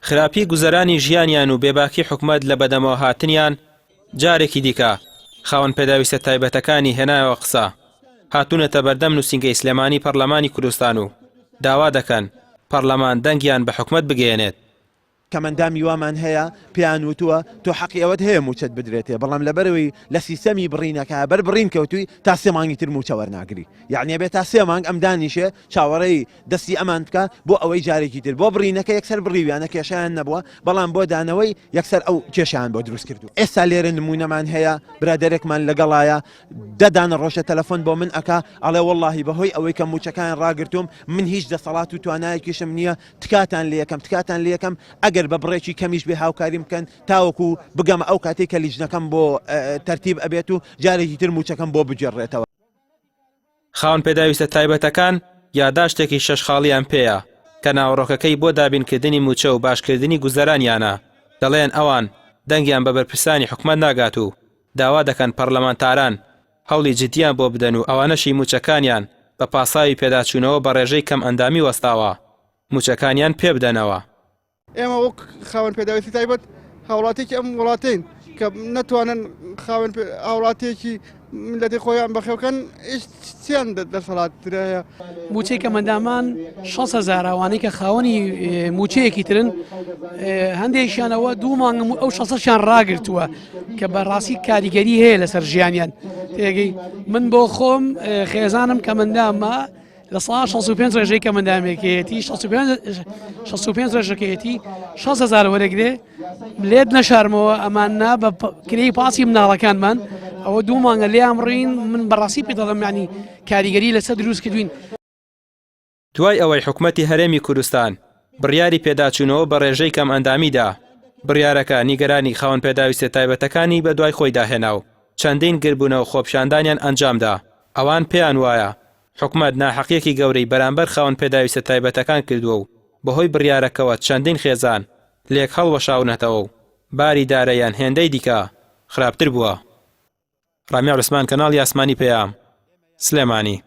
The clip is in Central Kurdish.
خراپی گوزەرانی ژیانیان و بێباکی حکومەت لە بەدەمەوە هاتنیان جارێکی دیکە خاوەن پێداویستە تایبەتەکانی هێنایەوە قسە هاتوونەتە بەردەم نووسینگەی سلێمانی پەرلەمانی کوردستان و داوا دەکەن پەرلەمان دەنگیان بە حکومەت بگەێنێت. کەمەندامی وامان هەیە پێیان وتووە تۆ حەقی ئەوەت هەیە موچەت بدرێتێ بەڵام لەبەرەوەی لە سیستەمی بڕینەکە بەر بڕین کەوتووی تا 3 مانگی تر موچە وەرناگری یعنی بێت تا 3 مانگ ئەم دانیشێ چاوەڕێی دەستی ئەمان بکە بۆ ئەوەی جارێکی تر بۆ بڕینەکە یەکسەر بڕیویانە کێشیان نەبووە بەڵام بۆ دانەوەی یەکسەر ئەو کێشیان بۆ دروست کردو. ئێستا لێرە نمونەمان هەیە برادێرێکمان لەگەڵایە دەدانە ڕۆژە تەلەفۆن بۆ من ئەکا ئەڵێ وەڵڵاهی بەهۆی ئەوەی کە موچەکان ڕاگرتوم من هیچ دەسەڵات و توانایەکیشم نییە تکاتان لە یەکەم ئەگەر بە بڕێکی کەمیش بێ هاوکاری بکەن تاوەکو بگەم ئەو کاتێک کە لیژنەکەم بۆ تەرتیب ئەبێت و جارێکی تر موچەکەم بۆ بجێڕێتەوە. خاوەن پێداویستە تایبەتەکان یاداشتێکی شەشخاڵیان پێیە کە ناوەڕۆکەکەی بۆ دابینکردنی موچە و باشکردنی گوزەرانیانە دەڵێن ئەوان دەنگیان بە بەرپرسانی حکومەت ناگات و داوا دەکەن پەرلەمانتاران هەوڵی جدیان بۆ بدەن و ئەوانەشی موچەکانیان بە پاساوی پێداچوونەوە بە ڕێژەی کەم ئەندامی وەستاوە موچەکانیان پێ بدەنەوە. ئێمە وەک خاوەن پێداویستی تایبەت هاوڵاتێکی ئەم وڵاتین کە نەتوانن خاوەن هاوڵاتێکی ملەتی خۆیان بەخێوکەن چیان دەسەڵاتترەیە. موچەی کەمەندامان 6,000 ئەوانەی کە خاوەنی موچەیەکی ترن هەندێکیانەوە 2 مانگ ئەو 600شیان ڕاگرتووە کە بەڕاستی کاریگەری هەیە لەسەر ژیانیان تێگەی من بۆ خۆم خێزانم کەمەندامە لە ساڵ 65 ڕێژەی کەمەندامێکەتی 65 ڕێژەکەیەتی 6,000 وەرەگرێ لێت نەشارمەوە ئەماننا بە کرێی پاسی مناڵەکانمان ئەوە 2 مانگە لێیان ڕین من بەڕاستی پێ دەڵێم ینی کاریگەری لەسەر دروست کردوین. دوای ئەوەی حکومەتی هەرێمی کوردستان بڕیاری پێداچوونەوە بە ڕێژەی کەم ئەندامیدا بڕیارەکە نیگەرانی خاوەن پێداویستە تایبەتەکانی بە دوای خۆی داهێنا و چەندین گربوونەوە خۆپیشاندانیان ئەنجامدا ئەوان پێیان وایە حکومەت ناحەقیەکی گەورەی بەرامبەر خاوەن پێداویستە تایبەتەکان کردووە و بەهۆی بڕیارەکەوە چەندین خێزان لێک هەڵوەشاونەتەوە و باری دارەیان هێندەی دیکە خراپتر بووە. ڕامی عوسمان کەناڵی ئاسمانی پێیام سلێمانی.